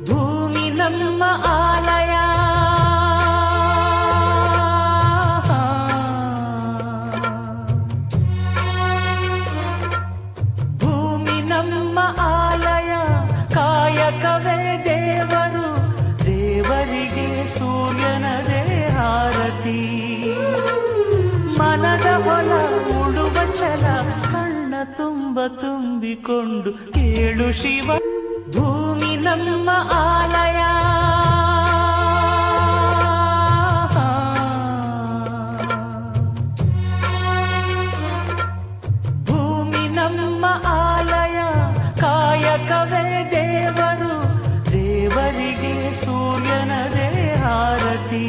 ಭೂಮಿ ನಮ್ಮ ಆಲಯ, ಭೂಮಿ ನಮ್ಮ ಆಲಯ, ಕಾಯಕವೇ ದೇವರು, ದೇವರಿಗೆ ಸೂರ್ಯನದೇ ಆರತಿ. ಮನದ ಹೊಲ ಉಡುವ ಛಲ ಕಣ್ಣ ತುಂಬ ತುಂಬಿಕೊಂಡು ಕೇಳು ಶಿವ. ಭೂಮಿ ನಮ್ಮ ಆಲಯ, ಭೂಮಿ ನಮ್ಮ ಆಲಯ, ಕಾಯಕವೇ ದೇವರು, ದೇವರಿಗೆ ಸೂರ್ಯನದೇ ಆರತಿ.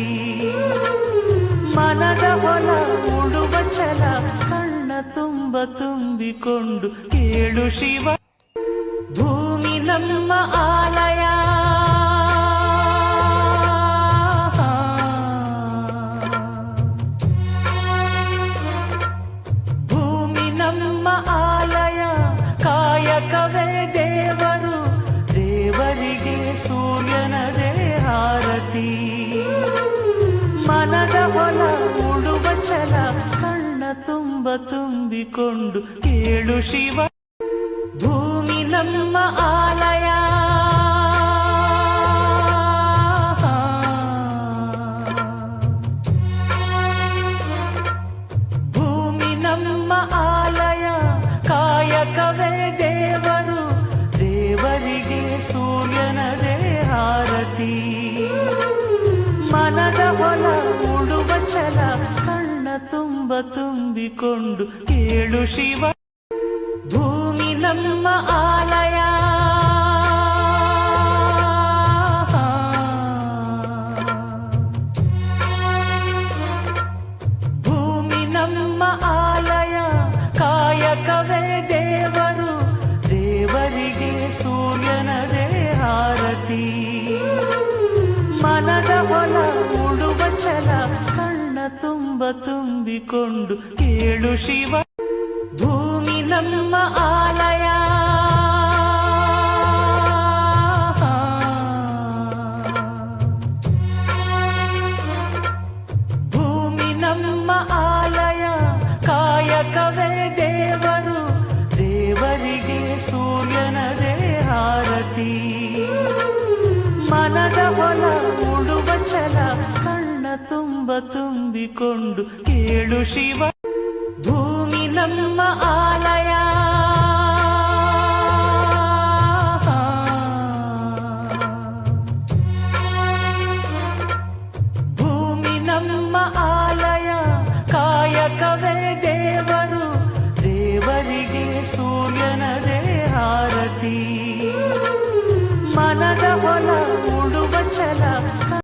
ಮನದ ಹೊಲ ಉಡುವ ಛಲ ಕಣ್ಣ ತುಂಬ ತುಂಬಿಕೊಂಡು ಕೇಳು ಶಿವ. ಭೂಮಿ ನಮ್ಮ ಆಲಯ, ಭೂಮಿ ನಮ್ಮ ಆಲಯ, ಕಾಯಕವೇ ದೇವರು, ದೇವರಿಗೆ ಸೂರ್ಯನದೇ ಆರತಿ. ಮನದ ಹೊಲ ಉಡುವ ಛಲ ಕಣ್ಣ ತುಂಬ ತುಂಬಿಕೊಂಡು ಕೇಳು ಶಿವ. ಭೂಮಿ ನಮ್ಮ ಆಲಯ, ಭೂಮಿ ನಮ್ಮ ಆಲಯ, ಕಾಯಕವೇ ದೇವರು, ದೇವರಿಗೆ ಸೂರ್ಯನದೇ ಆರತಿ. ಮನದ ಹೊಲ ಉಡುವ ಛಲ ಕಣ್ಣ ತುಂಬ ತುಂಬಿಕೊಂಡು ಕೇಳು ಶಿವ. ಭೂಮಿ ನಮ್ಮ ಆಲಯ, ಭೂಮಿ ನಮ್ಮ ಆಲಯ, ಕಾಯಕವೇ ದೇವರು, ದೇವರಿಗೆ ಸೂರ್ಯನದೇ ಆರತಿ. ಮನದ ಹೊಲ ಉಡುವ ಛಲ ಕಣ್ಣ ತುಂಬ ತುಂಬಿಕೊಂಡು ಕೇಳು ಶಿವ. ಭೂಮಿ ನಮ್ಮ ಆಲಯ, ಭೂಮಿ ನಮ್ಮ ಆಲಯ, ಕಾಯಕವೇ ದೇವರು, ದೇವರಿಗೆ ಸೂರ್ಯನದೇ ಆರತಿ. ಮನದ ಹೊಲ ಉಡುವ ಛಲ ಕಣ್ಣ ತುಂಬ ತುಂಬಿಕೊಂಡು ಕೇಳು ಶಿವ. ಭೂಮಿ ನಮ್ಮ ಆಲಯ, ಭೂಮಿ ನಮ್ಮ ಆಲಯ, ಕಾಯಕವೇ ದೇವರು, ದೇವರಿಗೆ ಸೂರ್ಯನದೇ ಆರತಿ. ಮನದ ಹೊಲ ಉಡುವ ಛಲ